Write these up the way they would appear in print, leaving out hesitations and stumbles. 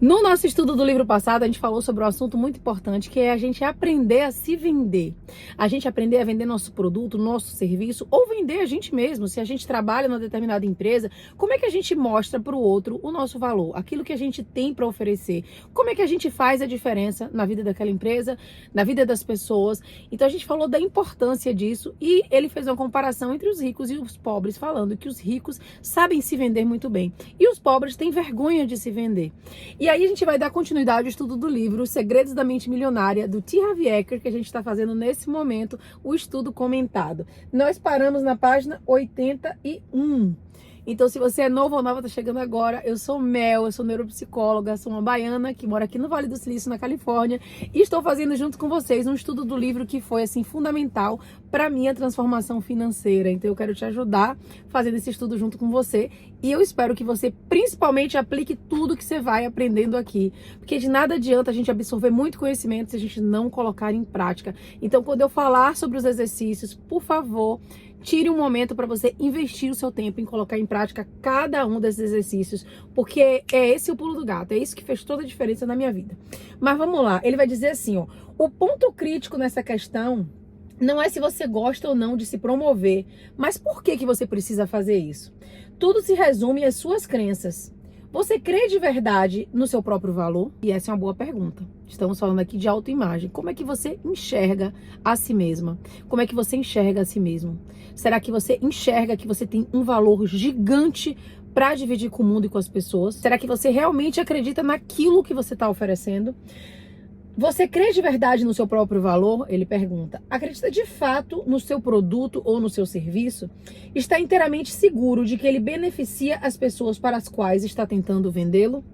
No nosso estudo do livro passado, a gente falou sobre um assunto muito importante, que é a gente aprender a se vender. A gente aprender a vender nosso produto, nosso serviço, ou vender a gente mesmo. Se a gente trabalha numa determinada empresa, como é que a gente mostra para o outro o nosso valor, aquilo que a gente tem para oferecer? Como é que a gente faz a diferença na vida daquela empresa, na vida das pessoas? Então a gente falou da importância disso e ele fez uma comparação entre os ricos e os pobres, falando que os ricos sabem se vender muito bem e os pobres têm vergonha de se vender. E aí a gente vai dar continuidade ao estudo do livro Os Segredos da Mente Milionária, do T. Harv Eker, que a gente está fazendo nesse momento, o estudo comentado. Nós paramos na página 81. Então, se você é novo ou nova, tá chegando agora, eu sou Mel, eu sou neuropsicóloga, sou uma baiana que mora aqui no Vale do Silício, na Califórnia, e estou fazendo junto com vocês um estudo do livro que foi, assim, fundamental para minha transformação financeira. Então, eu quero te ajudar fazendo esse estudo junto com você, e eu espero que você, principalmente, aplique tudo que você vai aprendendo aqui, porque de nada adianta a gente absorver muito conhecimento se a gente não colocar em prática. Então, quando eu falar sobre os exercícios, por favor, tire um momento para você investir o seu tempo em colocar em prática cada um desses exercícios, porque é esse o pulo do gato, é isso que fez toda a diferença na minha vida. Mas vamos lá, ele vai dizer assim, ó, o ponto crítico nessa questão não é se você gosta ou não de se promover, mas por que você precisa fazer isso? Tudo se resume às suas crenças. Você crê de verdade no seu próprio valor? E essa é uma boa pergunta. Estamos falando aqui de autoimagem. Como é que você enxerga a si mesma? Como é que você enxerga a si mesmo? Será que você enxerga que você tem um valor gigante para dividir com o mundo e com as pessoas? Será que você realmente acredita naquilo que você está oferecendo? Você crê de verdade no seu próprio valor? Ele pergunta. Acredita de fato no seu produto ou no seu serviço? Está inteiramente seguro de que ele beneficia as pessoas para as quais está tentando vendê-lo?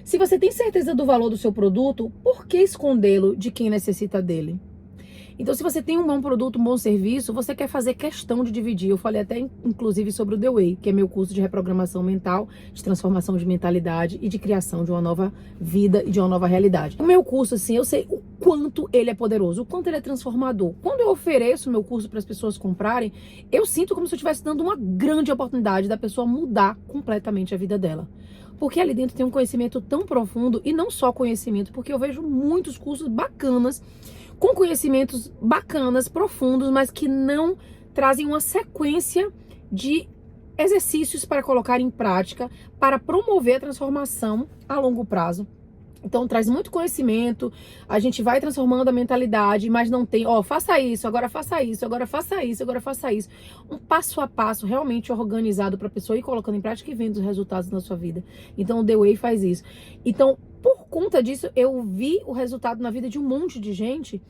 Se você tem certeza do valor do seu produto, por que escondê-lo de quem necessita dele? Então, se você tem um bom produto, um bom serviço, você quer fazer questão de dividir. Eu falei até, inclusive, sobre o The Way, que é meu curso de reprogramação mental, de transformação de mentalidade e de criação de uma nova vida e de uma nova realidade. O meu curso, assim, eu sei o quanto ele é poderoso, o quanto ele é transformador. Quando eu ofereço o meu curso para as pessoas comprarem, eu sinto como se eu estivesse dando uma grande oportunidade da pessoa mudar completamente a vida dela. Porque ali dentro tem um conhecimento tão profundo, e não só conhecimento, porque eu vejo muitos cursos bacanas, com conhecimentos bacanas, profundos, mas que não trazem uma sequência de exercícios para colocar em prática, para promover a transformação a longo prazo. Então traz muito conhecimento, a gente vai transformando a mentalidade, mas não tem, faça isso, agora faça isso, agora faça isso, agora faça isso. Um passo a passo realmente organizado para a pessoa ir colocando em prática e vendo os resultados na sua vida. Então o The Way faz isso. Então, por conta disso, eu vi o resultado na vida de um monte de gente,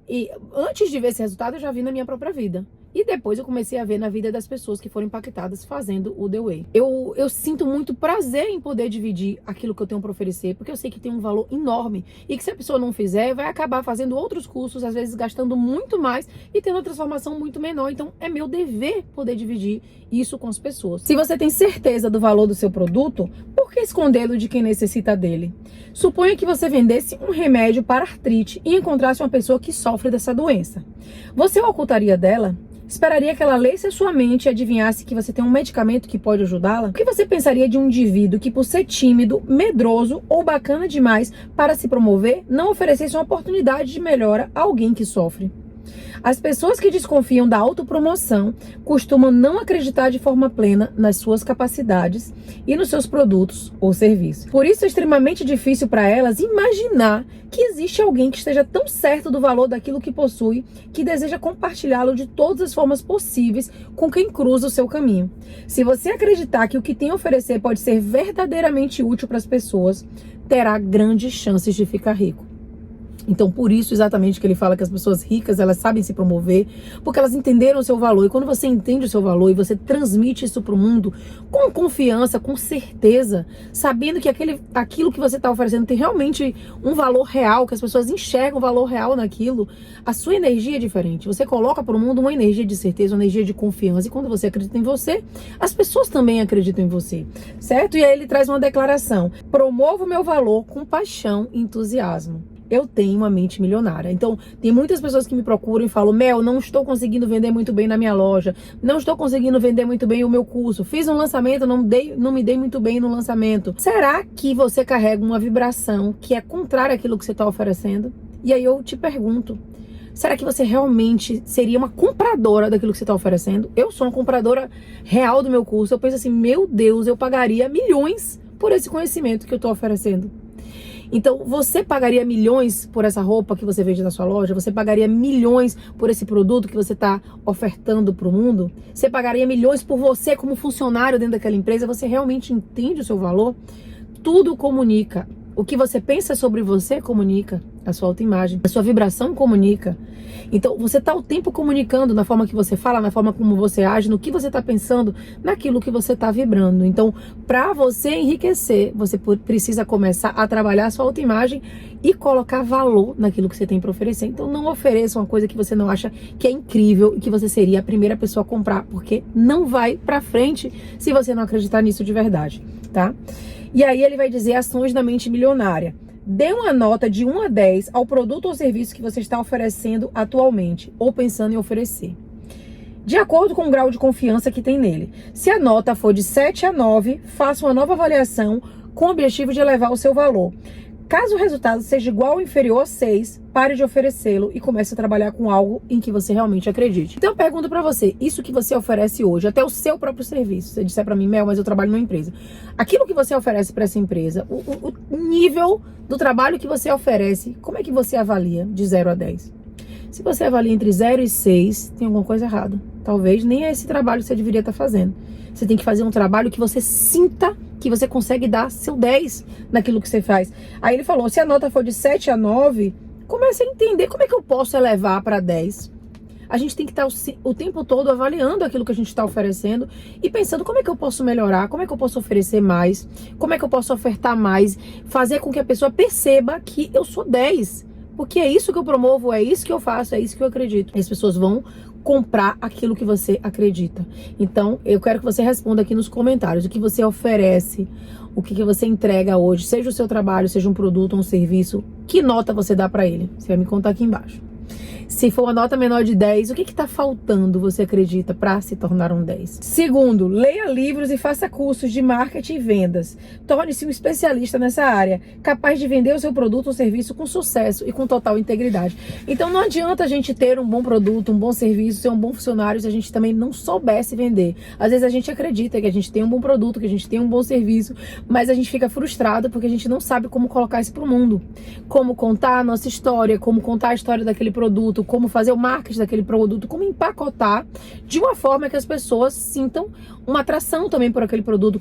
e antes de ver esse resultado, eu já vi na minha própria vida. E depois eu comecei a ver na vida das pessoas que foram impactadas fazendo o The Way. Eu sinto muito prazer em poder dividir aquilo que eu tenho para oferecer, porque eu sei que tem um valor enorme. E que se a pessoa não fizer, vai acabar fazendo outros cursos, às vezes gastando muito mais e tendo uma transformação muito menor. Então é meu dever poder dividir isso com as pessoas. Se você tem certeza do valor do seu produto, por que escondê-lo de quem necessita dele? Suponha que você vendesse um remédio para artrite e encontrasse uma pessoa que sofre dessa doença. Você o ocultaria dela? Esperaria que ela lesse a sua mente e adivinhasse que você tem um medicamento que pode ajudá-la? O que você pensaria de um indivíduo que, por ser tímido, medroso ou bacana demais para se promover, não oferecesse uma oportunidade de melhora a alguém que sofre? As pessoas que desconfiam da autopromoção costumam não acreditar de forma plena nas suas capacidades e nos seus produtos ou serviços. Por isso é extremamente difícil para elas imaginar que existe alguém que esteja tão certo do valor daquilo que possui, que deseja compartilhá-lo de todas as formas possíveis com quem cruza o seu caminho. Se você acreditar que o que tem a oferecer pode ser verdadeiramente útil para as pessoas, terá grandes chances de ficar rico. Então, por isso exatamente que ele fala que as pessoas ricas, elas sabem se promover, porque elas entenderam o seu valor. E quando você entende o seu valor e você transmite isso para o mundo com confiança, com certeza, sabendo que aquilo que você está oferecendo tem realmente um valor real, que as pessoas enxergam o valor real naquilo, a sua energia é diferente. Você coloca para o mundo uma energia de certeza, uma energia de confiança. E quando você acredita em você, as pessoas também acreditam em você, certo? E aí ele traz uma declaração: promovo o meu valor com paixão e entusiasmo. eu tenho uma mente milionária. Então, tem muitas pessoas que me procuram e falam: Mel, não estou conseguindo vender muito bem na minha loja, não estou conseguindo vender muito bem o meu curso, fiz um lançamento, não me dei muito bem no lançamento. Será que você carrega uma vibração que é contrária àquilo que você está oferecendo? E aí eu te pergunto, será que você realmente seria uma compradora daquilo que você está oferecendo? Eu sou uma compradora real do meu curso. Eu penso assim: meu Deus, eu pagaria milhões por esse conhecimento que eu estou oferecendo. Então, você pagaria milhões por essa roupa que você vende na sua loja? Você pagaria milhões por esse produto que você está ofertando para o mundo? Você pagaria milhões por você como funcionário dentro daquela empresa? Você realmente entende o seu valor? Tudo comunica. O que você pensa sobre você comunica. A sua autoimagem, a sua vibração comunica. Então, você está o tempo comunicando na forma que você fala, na forma como você age, no que você está pensando, naquilo que você está vibrando. Então, para você enriquecer, você precisa começar a trabalhar a sua autoimagem e colocar valor naquilo que você tem para oferecer. Então, não ofereça uma coisa que você não acha que é incrível e que você seria a primeira pessoa a comprar, porque não vai para frente se você não acreditar nisso de verdade, tá? E aí ele vai dizer ações da mente milionária. Dê uma nota de 1 a 10 ao produto ou serviço que você está oferecendo atualmente ou pensando em oferecer, de acordo com o grau de confiança que tem nele. Se a nota for de 7 a 9, faça uma nova avaliação com o objetivo de elevar o seu valor. Caso o resultado seja igual ou inferior a 6, pare de oferecê-lo e comece a trabalhar com algo em que você realmente acredite. Então eu pergunto pra você, isso que você oferece hoje, até o seu próprio serviço, você disser pra mim: Mel, mas eu trabalho numa empresa. Aquilo que você oferece pra essa empresa, o nível do trabalho que você oferece, como é que você avalia de 0 a 10? Se você avalia entre 0 e 6, tem alguma coisa errada. Talvez nem é esse trabalho que você deveria estar fazendo. Você tem que fazer um trabalho que você sinta que você consegue dar seu 10 naquilo que você faz. Aí ele falou: se a nota for de 7 a 9, comece a entender como é que eu posso elevar para 10. A gente tem que estar o tempo todo avaliando aquilo que a gente está oferecendo e pensando: como é que eu posso melhorar, como é que eu posso oferecer mais, como é que eu posso ofertar mais, fazer com que a pessoa perceba que eu sou 10. Porque é isso que eu promovo, é isso que eu faço, é isso que eu acredito. E as pessoas vão comprar aquilo que você acredita. Então, eu quero que você responda aqui nos comentários o que você oferece, o que você entrega hoje, seja o seu trabalho, seja um produto ou um serviço, que nota você dá pra ele? Você vai me contar aqui embaixo. Se for uma nota menor de 10, o que está faltando, você acredita, para se tornar um 10? Segundo, leia livros e faça cursos de marketing e vendas. Torne-se um especialista nessa área, capaz de vender o seu produto ou serviço com sucesso e com total integridade. Então não adianta a gente ter um bom produto, um bom serviço, ser um bom funcionário se a gente também não soubesse vender. Às vezes a gente acredita que a gente tem um bom produto, que a gente tem um bom serviço, mas a gente fica frustrado porque a gente não sabe como colocar isso para o mundo. Como contar a nossa história, como contar a história daquele produto, como fazer o marketing daquele produto, como empacotar de uma forma que as pessoas sintam uma atração também por aquele produto,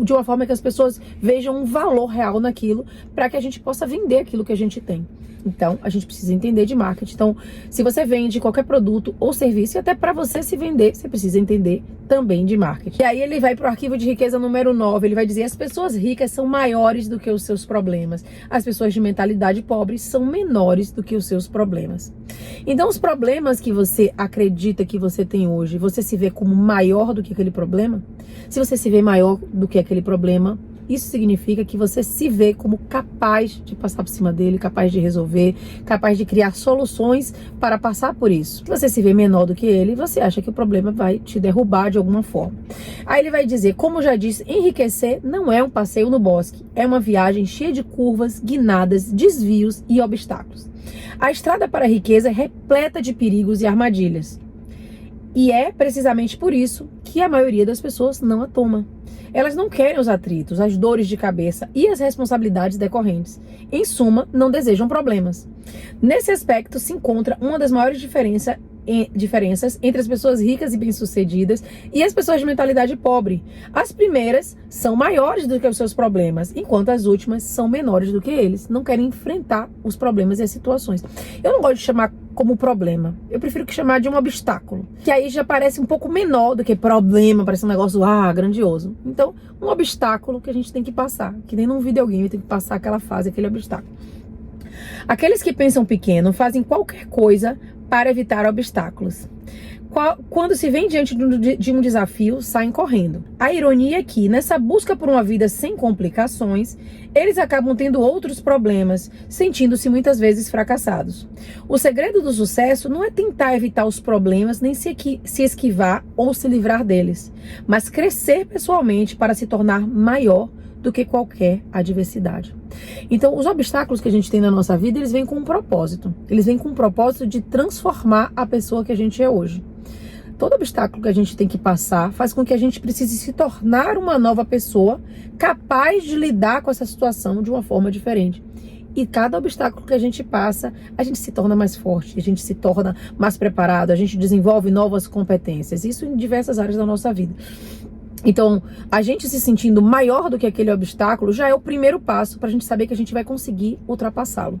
de uma forma que as pessoas vejam um valor real naquilo, para que a gente possa vender aquilo que a gente tem. Então, a gente precisa entender de marketing. Então, se você vende qualquer produto ou serviço, e até para você se vender, você precisa entender também de marketing. E aí ele vai para o arquivo de riqueza número 9, ele vai dizer: as pessoas ricas são maiores do que os seus problemas. As pessoas de mentalidade pobre são menores do que os seus problemas. Então, os problemas que você acredita que você tem hoje, você se vê como maior do que aquele problema? Se você se vê maior do que aquele problema, isso significa que você se vê como capaz de passar por cima dele, capaz de resolver, capaz de criar soluções para passar por isso. Se você se vê menor do que ele, você acha que o problema vai te derrubar de alguma forma. Aí ele vai dizer: como já disse, enriquecer não é um passeio no bosque, é uma viagem cheia de curvas, guinadas, desvios e obstáculos. A estrada para a riqueza é repleta de perigos e armadilhas. E é precisamente por isso que a maioria das pessoas não a toma. Elas não querem os atritos, as dores de cabeça e as responsabilidades decorrentes. Em suma, não desejam problemas. Nesse aspecto se encontra uma das maiores diferenças entre as pessoas ricas e bem-sucedidas e as pessoas de mentalidade pobre. As primeiras são maiores do que os seus problemas, enquanto as últimas são menores do que eles. Não querem enfrentar os problemas e as situações. Eu não gosto de chamar como problema. Eu prefiro que chamar de um obstáculo, que aí já parece um pouco menor do que problema, parece um negócio grandioso. Então, um obstáculo que a gente tem que passar, que nem num videogame tem que passar aquela fase, aquele obstáculo. Aqueles que pensam pequeno fazem qualquer coisa para evitar obstáculos. quando se vem diante de um desafio, saem correndo. A ironia é que, nessa busca por uma vida sem complicações, eles acabam tendo outros problemas, sentindo-se muitas vezes fracassados. O segredo do sucesso não é tentar evitar os problemas, nem se esquivar ou se livrar deles, mas crescer pessoalmente para se tornar maior do que qualquer adversidade. Então, os obstáculos que a gente tem na nossa vida, eles vêm com um propósito. Eles vêm com um propósito de transformar a pessoa que a gente é hoje. Todo obstáculo que a gente tem que passar faz com que a gente precise se tornar uma nova pessoa capaz de lidar com essa situação de uma forma diferente. E cada obstáculo que a gente passa, a gente se torna mais forte, a gente se torna mais preparado, a gente desenvolve novas competências. Isso em diversas áreas da nossa vida. Então, a gente se sentindo maior do que aquele obstáculo já é o primeiro passo para a gente saber que a gente vai conseguir ultrapassá-lo.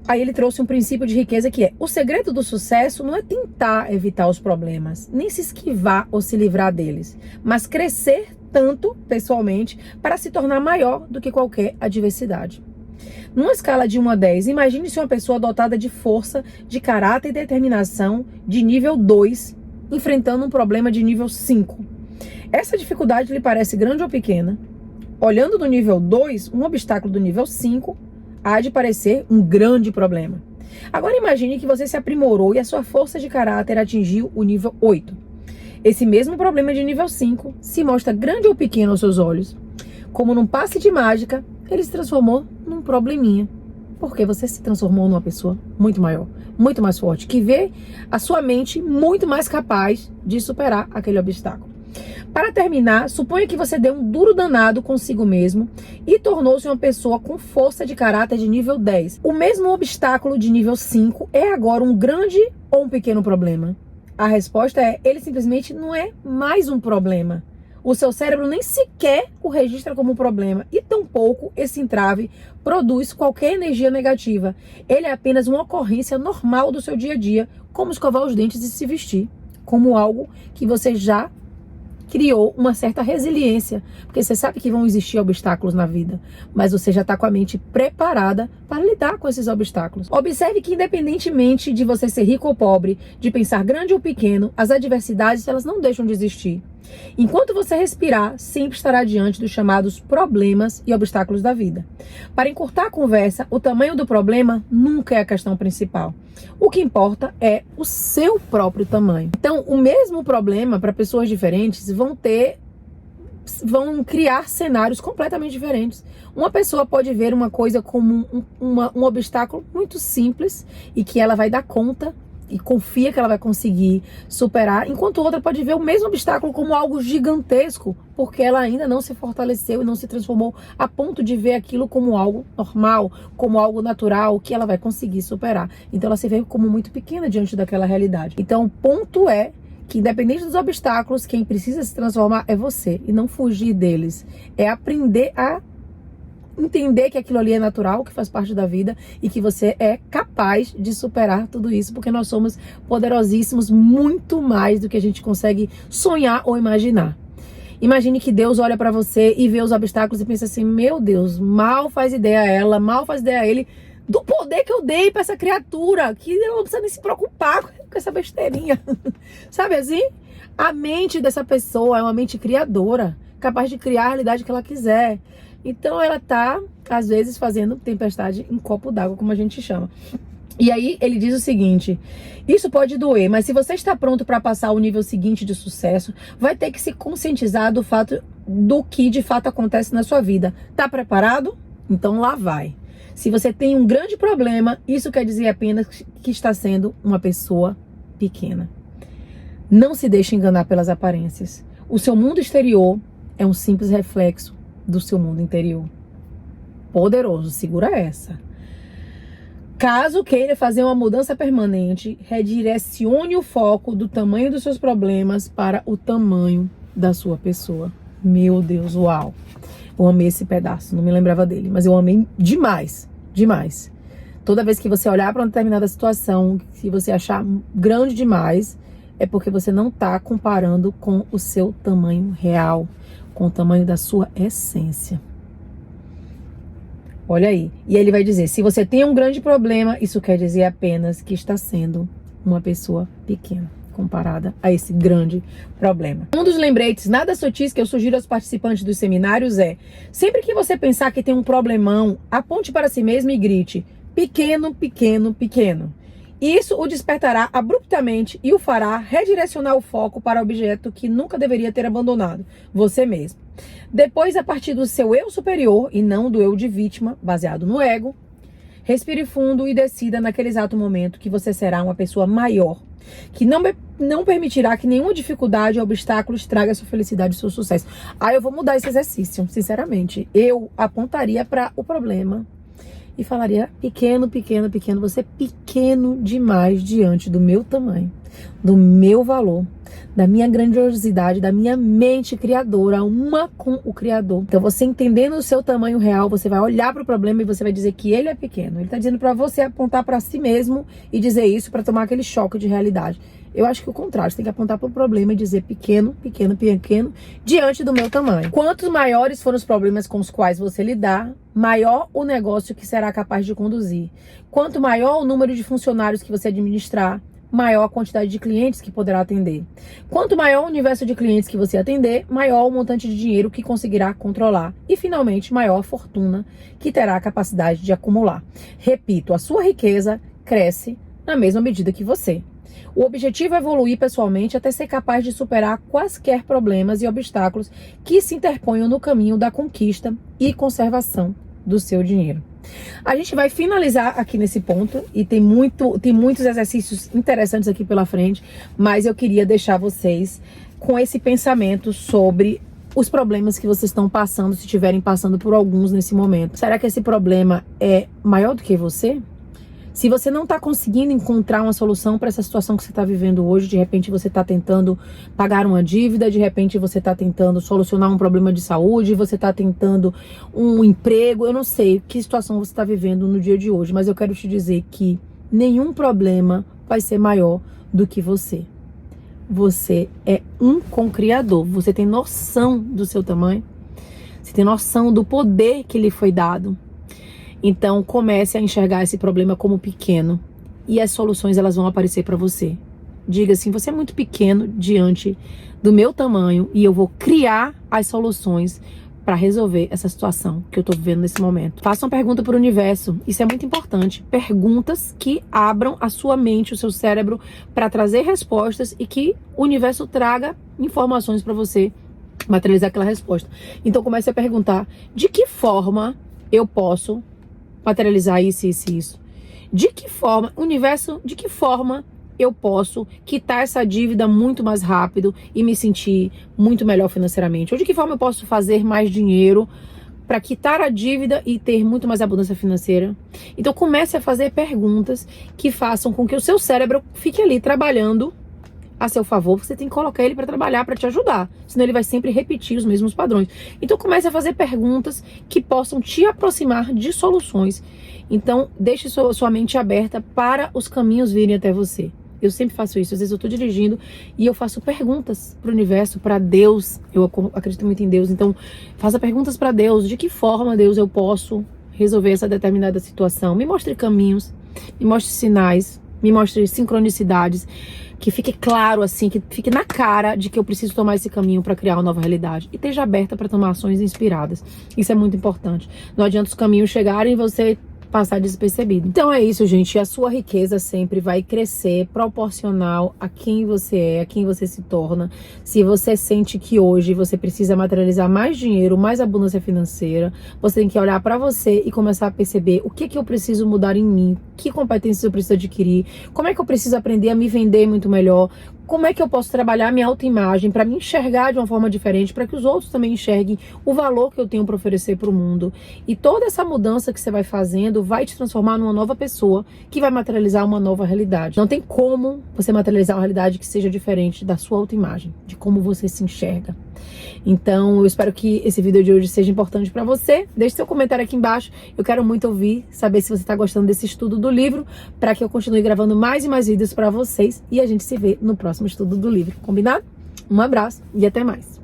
Aí ele trouxe um princípio de riqueza que é: o segredo do sucesso não é tentar evitar os problemas, nem se esquivar ou se livrar deles, mas crescer tanto pessoalmente para se tornar maior do que qualquer adversidade. Numa escala de 1 a 10, imagine se uma pessoa dotada de força, de caráter e determinação de nível 2, enfrentando um problema de nível 5. Essa dificuldade lhe parece grande ou pequena? Olhando do nível 2, um obstáculo do nível 5 há de parecer um grande problema. Agora imagine que você se aprimorou e a sua força de caráter atingiu o nível 8. Esse mesmo problema de nível 5 se mostra grande ou pequeno aos seus olhos. Como num passe de mágica, ele se transformou num probleminha. Porque você se transformou numa pessoa muito maior, muito mais forte, que vê a sua mente muito mais capaz de superar aquele obstáculo. Para terminar, suponha que você deu um duro danado consigo mesmo e tornou-se uma pessoa com força de caráter de nível 10. O mesmo obstáculo de nível 5 é agora um grande ou um pequeno problema? A resposta é: ele simplesmente não é mais um problema. O seu cérebro nem sequer o registra como problema e tampouco esse entrave produz qualquer energia negativa. Ele é apenas uma ocorrência normal do seu dia a dia, como escovar os dentes e se vestir, como algo que você já criou uma certa resiliência, porque você sabe que vão existir obstáculos na vida, mas você já está com a mente preparada para lidar com esses obstáculos. Observe que independentemente de você ser rico ou pobre, de pensar grande ou pequeno, as adversidades elas não deixam de existir. Enquanto você respirar, sempre estará diante dos chamados problemas e obstáculos da vida. Para encurtar a conversa, o tamanho do problema nunca é a questão principal. O que importa é o seu próprio tamanho. Então, o mesmo problema para pessoas diferentes vão criar cenários completamente diferentes. Uma pessoa pode ver uma coisa como um obstáculo muito simples e que ela vai dar conta e confia que ela vai conseguir superar, enquanto outra pode ver o mesmo obstáculo como algo gigantesco, porque ela ainda não se fortaleceu e não se transformou a ponto de ver aquilo como algo normal, como algo natural, que ela vai conseguir superar. Então ela se vê como muito pequena diante daquela realidade. Então o ponto é que, independente dos obstáculos, quem precisa se transformar é você e não fugir deles. É aprender a entender que aquilo ali é natural, que faz parte da vida e que você é capaz de superar tudo isso, porque nós somos poderosíssimos, muito mais do que a gente consegue sonhar ou imaginar. Imagine que Deus olha pra você e vê os obstáculos e pensa assim: meu Deus, mal faz ideia ela, mal faz ideia ele do poder que eu dei pra essa criatura, que ela não precisa nem se preocupar com essa besteirinha. Sabe assim? A mente dessa pessoa é uma mente criadora, capaz de criar a realidade que ela quiser. Então ela tá, às vezes, fazendo tempestade em copo d'água, como a gente chama. E aí ele diz o seguinte: isso pode doer, mas se você está pronto para passar ao nível seguinte de sucesso, vai ter que se conscientizar do que de fato acontece na sua vida. Tá preparado? Então lá vai. Se você tem um grande problema, isso quer dizer apenas que está sendo uma pessoa pequena. Não se deixe enganar pelas aparências. O seu mundo exterior é um simples reflexo do seu mundo interior. Poderoso, segura essa. Caso queira fazer uma mudança permanente, redirecione o foco do tamanho dos seus problemas para o tamanho da sua pessoa. Meu Deus, uau! Eu amei esse pedaço, não me lembrava dele, mas eu amei demais, demais. Toda vez que você olhar para uma determinada situação, se você achar grande demais, é porque você não está comparando com o seu tamanho real, com o tamanho da sua essência. Olha aí. E ele vai dizer: se você tem um grande problema, isso quer dizer apenas que está sendo uma pessoa pequena comparada a esse grande problema. Um dos lembretes nada sutis que eu sugiro aos participantes dos seminários é: sempre que você pensar que tem um problemão, aponte para si mesmo e grite: pequeno, pequeno, pequeno. Isso o despertará abruptamente e o fará redirecionar o foco para o objeto que nunca deveria ter abandonado, você mesmo. Depois, a partir do seu eu superior e não do eu de vítima, baseado no ego, respire fundo e decida naquele exato momento que você será uma pessoa maior, que não permitirá que nenhuma dificuldade ou obstáculo estrague a sua felicidade e seu sucesso. Eu vou mudar esse exercício, sinceramente. Eu apontaria para o problema e falaria: pequeno, pequeno, pequeno, você é pequeno demais diante do meu tamanho, do meu valor, da minha grandiosidade, da minha mente criadora, uma com o Criador. Então, você entendendo o seu tamanho real, você vai olhar para o problema e você vai dizer que ele é pequeno. Ele está dizendo para você apontar para si mesmo e dizer isso para tomar aquele choque de realidade. Eu acho que o contrário, você tem que apontar para o problema e dizer: pequeno, pequeno, pequeno, diante do meu tamanho. Quantos maiores forem os problemas com os quais você lidar, maior o negócio que será capaz de conduzir. Quanto maior o número de funcionários que você administrar, maior a quantidade de clientes que poderá atender. Quanto maior o universo de clientes que você atender, maior o montante de dinheiro que conseguirá controlar. E, finalmente, maior a fortuna que terá a capacidade de acumular. Repito, a sua riqueza cresce na mesma medida que você. O objetivo é evoluir pessoalmente até ser capaz de superar quaisquer problemas e obstáculos que se interponham no caminho da conquista e conservação do seu dinheiro. A gente vai finalizar aqui nesse ponto e tem muitos exercícios interessantes aqui pela frente, mas eu queria deixar vocês com esse pensamento sobre os problemas que vocês estão passando, se estiverem passando por alguns nesse momento. Será que esse problema é maior do que você? Se você não está conseguindo encontrar uma solução para essa situação que você está vivendo hoje, de repente você está tentando pagar uma dívida, de repente você está tentando solucionar um problema de saúde, você está tentando um emprego, eu não sei que situação você está vivendo no dia de hoje, mas eu quero te dizer que nenhum problema vai ser maior do que você. Você é um co-criador, você tem noção do seu tamanho, você tem noção do poder que lhe foi dado. Então, comece a enxergar esse problema como pequeno e as soluções elas vão aparecer para você. Diga assim: você é muito pequeno diante do meu tamanho e eu vou criar as soluções para resolver essa situação que eu tô vivendo nesse momento. Faça uma pergunta para o universo, isso é muito importante. Perguntas que abram a sua mente, o seu cérebro para trazer respostas e que o universo traga informações para você materializar aquela resposta. Então, comece a perguntar: de que forma eu posso materializar isso, isso e isso? De que forma, universo, de que forma eu posso quitar essa dívida muito mais rápido e me sentir muito melhor financeiramente? Ou de que forma eu posso fazer mais dinheiro para quitar a dívida e ter muito mais abundância financeira? Então comece a fazer perguntas que façam com que o seu cérebro fique ali trabalhando a seu favor. Você tem que colocar ele para trabalhar, para te ajudar, senão ele vai sempre repetir os mesmos padrões. Então comece a fazer perguntas que possam te aproximar de soluções. Então deixe sua mente aberta para os caminhos virem até você. Eu sempre faço isso, às vezes eu estou dirigindo e eu faço perguntas para o universo, para Deus. Eu acredito muito em Deus, então faça perguntas para Deus: de que forma, Deus, eu posso resolver essa determinada situação? Me mostre caminhos, me mostre sinais, me mostre sincronicidades, que fique claro assim, que fique na cara de que eu preciso tomar esse caminho para criar uma nova realidade. E esteja aberta para tomar ações inspiradas. Isso é muito importante. Não adianta os caminhos chegarem e você passar despercebido. Então é isso, gente. A sua riqueza sempre vai crescer proporcional a quem você é, a quem você se torna. Se você sente que hoje você precisa materializar mais dinheiro, mais abundância financeira, você tem que olhar para você e começar a perceber: o que eu preciso mudar em mim, que competências eu preciso adquirir, como é que eu preciso aprender a me vender muito melhor, como é que eu posso trabalhar minha autoimagem para me enxergar de uma forma diferente, para que os outros também enxerguem o valor que eu tenho para oferecer para o mundo. E toda essa mudança que você vai fazendo vai te transformar numa nova pessoa que vai materializar uma nova realidade. Não tem como você materializar uma realidade que seja diferente da sua autoimagem, de como você se enxerga. Então, eu espero que esse vídeo de hoje seja importante para você. Deixe seu comentário aqui embaixo. Eu quero muito ouvir, saber se você está gostando desse estudo do livro, para que eu continue gravando mais e mais vídeos para vocês. E a gente se vê no próximo estudo do livro. Combinado? Um abraço e até mais.